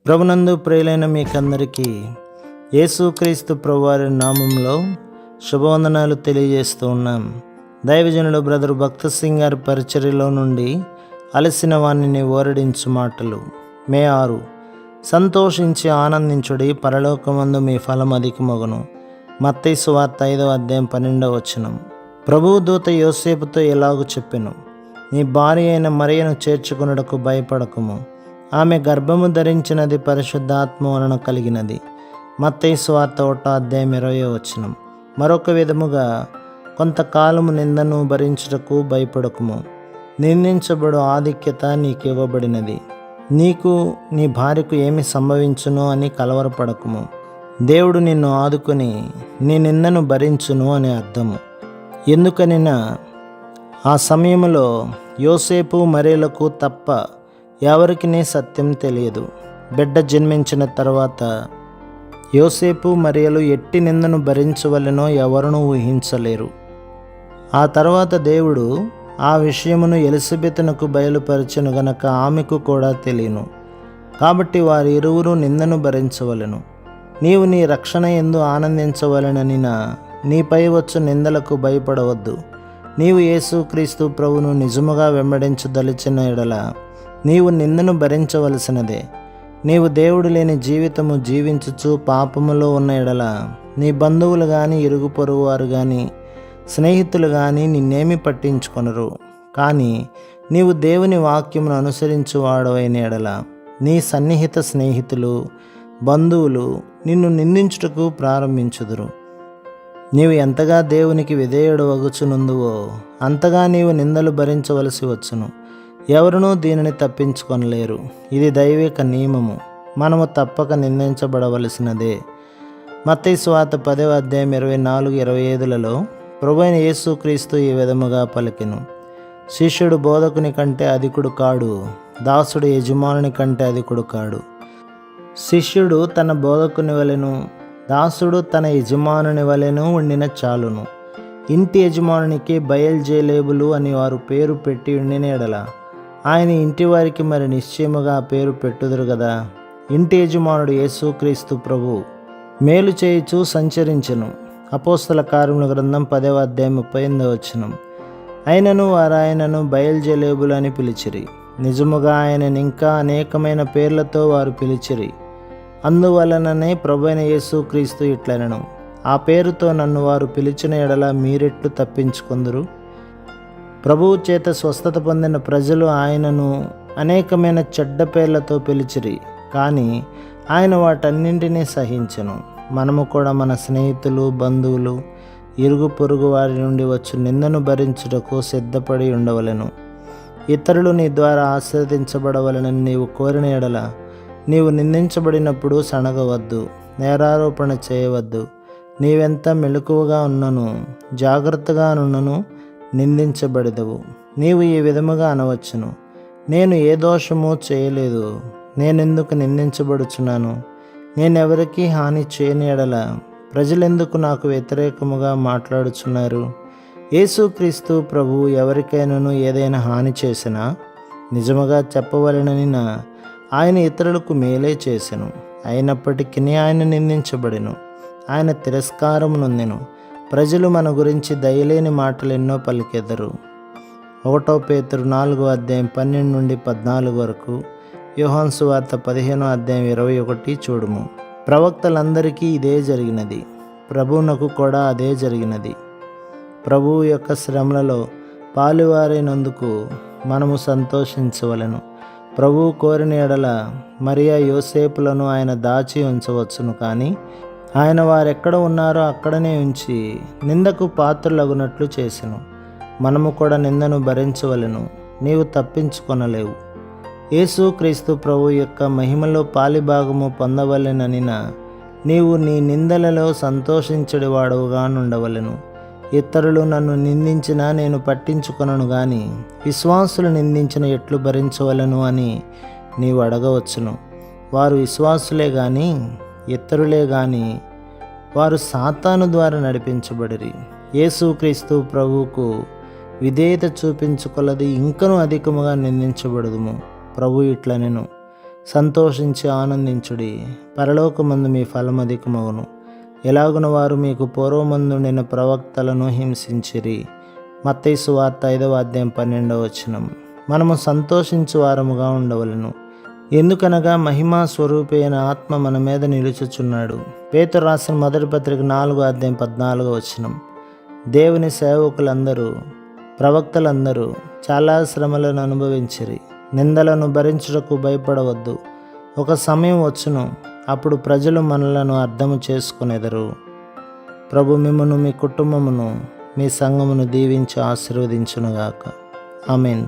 ప్రభునందు ప్రియులైన మీకందరికీ యేసుక్రీస్తు ప్రభువారి నామంలో శుభవందనాలు తెలియజేస్తూ ఉన్నాం. దైవజనుడు బ్రదర్ భక్త సింగ్ గారి పరిచర్యలో నుండి అలసిన వాణ్ణి ఓరడించు మాటలు. మే 6. సంతోషించి ఆనందించుడి, పరలోకమందు మీ ఫలం అధికమగును. మత్తయి సువార్త 5వ అధ్యాయం 12వ వచనం. ప్రభువు దూత యోసేపుతో ఇలాగు చెప్పెను, నీ భార్య అయిన మరియను చేర్చుకొనుటకు భయపడకుము. ఆమె గర్భము ధరించినది పరిశుద్ధాత్మ వలన కలిగినది. మత్తయి సువార్త 1వ అధ్యాయం 20వ వచనం. మరొక విధముగా, కొంతకాలము నిందను భరించుటకు భయపడకుము. నిందించబడు ఆధిక్యత నీకు ఇవ్వబడినది. నీకు నీ భార్యకు ఏమి సంభవించును అని కలవరపడకుము. దేవుడు నిన్ను ఆదుకొని నీ నిందను భరించును అని అర్థము. ఎందుకనినా ఆ సమయంలో యోసేపు మరియలకు తప్ప ఎవరికినే సత్యం తెలియదు. బిడ్డ జన్మించిన తర్వాత యోసేపు మరియలు ఎట్టి నిందను భరించవలెనో ఎవరునూ ఊహించలేరు. ఆ తర్వాత దేవుడు ఆ విషయమును ఎలిజబెతునకు బయలుపరచెను గనక ఆమెకు కూడా తెలియను. కాబట్టి వారి ఇరువురు నిందను భరించవలెను. నీవు నీ రక్షణ యందు ఆనందించవలెననినా నీపై వచ్చు నిందలకు భయపడవద్దు. నీవు యేసుక్రీస్తు ప్రభువును నిజముగా వెంబడించదలిచిన ఎడల నీవు నిందను భరించవలసినదే. నీవు దేవుడు లేని జీవితము జీవించుచు పాపములో ఉన్న ఎడల నీ బంధువులు కానీ, ఇరుగు పొరుగు వారు కానీ, స్నేహితులు కానీ నిన్నేమి పట్టించుకొనరు. కానీ నీవు దేవుని వాక్యమును అనుసరించు వాడవైన ఎడల నీ సన్నిహిత స్నేహితులు, బంధువులు నిన్ను నిందించుటకు ప్రారంభించుదురు. నీవు ఎంతగా దేవునికి విధేయుడు వగుచునుందువో అంతగా నీవు నిందలు భరించవలసి వచ్చును. ఎవరునూ దీనిని తప్పించుకొనలేరు. ఇది దైవిక నియమము. మనము తప్పక నిందించబడవలసినదే. మత్తయి సువార్త 10వ అధ్యాయం 24-25లలో ప్రభువైన యేసుక్రీస్తు ఈ విధముగా పలికెను, శిష్యుడు బోధకుని కంటే అధికుడు కాడు, దాసుడు యజమానుని కంటే అధికుడు కాడు. శిష్యుడు తన బోధకుని వలెను, దాసుడు తన యజమానుని వలెను ఉండిన చాలును. ఇంటి యజమానునికి బయల్జేలేబులు అని వారు పేరు పెట్టి ఉండిన ఎడల ఆయన ఇంటి వారికి మరి నిశ్చయముగా పేరు పెట్టుదురు కదా. ఇంటి యజమానుడు యేసుక్రీస్తు ప్రభు మేలు చేయుచు సంచరించెను. అపోస్తల కార్యముల గ్రంథం 10వ అధ్యాయం 38వ వచనం. అయినను వారు ఆయనను బయల్జేలేబులు అని పిలిచిరి. నిజముగా ఆయనను ఇంకా అనేకమైన పేర్లతో వారు పిలిచిరి. అందువలననే ప్రభువైన యేసుక్రీస్తు ఇట్లనెను, ఆ పేరుతో నన్ను వారు పిలిచిన ఎడల మీరెట్లు తప్పించుకొందురు. ప్రభువు చేత స్వస్థత పొందిన ప్రజలు ఆయనను అనేకమైన చెడ్డ పేర్లతో పిలిచిరి, కానీ ఆయన వాటన్నింటినీ సహించెను. మనము కూడా మన స్నేహితులు, బంధువులు, ఇరుగు పొరుగు వారి నుండి వచ్చు నిందను భరించుటకు సిద్ధపడి ఉండవలెను. ఇతరులు నీ ద్వారా ఆశీర్వదించబడవలెనని నీవు కోరిన ఎడల నీవు నిందించబడినప్పుడు సణగవద్దు, నేరారోపణ చేయవద్దు. నీవెంత మెలకువగా ఉన్నను, జాగ్రత్తగా నున్నను నిందించబడదవు. నీవు ఈ విధముగా అనవచ్చును, నేను ఏ దోషము చేయలేదు, నేనెందుకు నిందించబడుచున్నాను? నేనెవరికి హాని చేయని ఎడల ప్రజలెందుకు నాకు వ్యతిరేకముగా మాట్లాడుచున్నారు? యేసుక్రీస్తు ప్రభువు ఎవరికైనాను ఏదైనా హాని చేసినా నిజముగా చెప్పవలెననిన ఆయన ఇతరులకు మేలే చేసెను. అయినప్పటికీ ఆయన నిందించబడెను, ఆయన తిరస్కారము నొందెను. ప్రజలు మన గురించి దయలేని మాటలు ఎన్నో పలికెదరు. 1 పేతురు 4వ అధ్యాయం 12-14 వరకు, యోహాను సువార్త 15వ అధ్యాయం 21 చూడుము. ప్రవక్తలందరికీ ఇదే జరిగినది, ప్రభువునకు కూడా అదే జరిగినది. ప్రభువు యొక్క శ్రమలలో పాలువారైనందుకు మనము సంతోషించవలెను. ప్రభువు కోరిన ఎడల మరియా యోసేపులను ఆయన దాచి ఉంచవచ్చును, కానీ ఆయన వారెక్కడ ఉన్నారో అక్కడనే ఉంచి నిందకు పాత్రులగునట్లు చేసెను. మనము కూడా నిందను భరించవలెను, నీవు తప్పించుకొనలేవు. యేసుక్రీస్తు ప్రభు యొక్క మహిమలో పాలిభాగము పొందవలెననిన నీవు నీ నిందలలో సంతోషించడి వాడవుగా నుండవలెను. ఇతరులు నన్ను నిందించినా నేను పట్టించుకొనను, గాని విశ్వాసులు నిందించిన ఎట్లు భరించవలెను అని నీవు అడగవచ్చును. వారు విశ్వాసులే గాని ఇతరులే గాని వారు సాతాను ద్వారా నడిపించబడిరి. యేసుక్రీస్తు ప్రభువుకు విధేయత చూపించుకొలది ఇంకనూ అధికముగా నిందించబడదుము. ప్రభు ఇట్లనెను, సంతోషించి ఆనందించుడి, పరలోకమందు మీ ఫలం అధికమగును. ఎలాగున వారు మీకు పూర్వమందుండిన ప్రవక్తలను హింసించిరి. మత్తయి సువార్త 5వ అధ్యాయం 12వ వచనం. మనము సంతోషించు వారముగా ఉండవలెను. ఎందుకనగా మహిమా స్వరూపి అయిన ఆత్మ మన మీద నిలుచుచున్నాడు. పేతురు రాసిన మొదటి పత్రిక 4వ అధ్యాయం 14వ వచనం. దేవుని సేవకులందరూ, ప్రవక్తలందరూ చాలా శ్రమలను అనుభవించిరి. నిందలను భరించుటకు భయపడవద్దు. ఒక సమయం వచ్చును, అప్పుడు ప్రజలు మనలను అర్థము చేసుకునేదరు. ప్రభు మిమ్మును, మీ కుటుంబమును, మీ సంఘమును దీవించి ఆశీర్వదించునుగాక. ఆమేన్.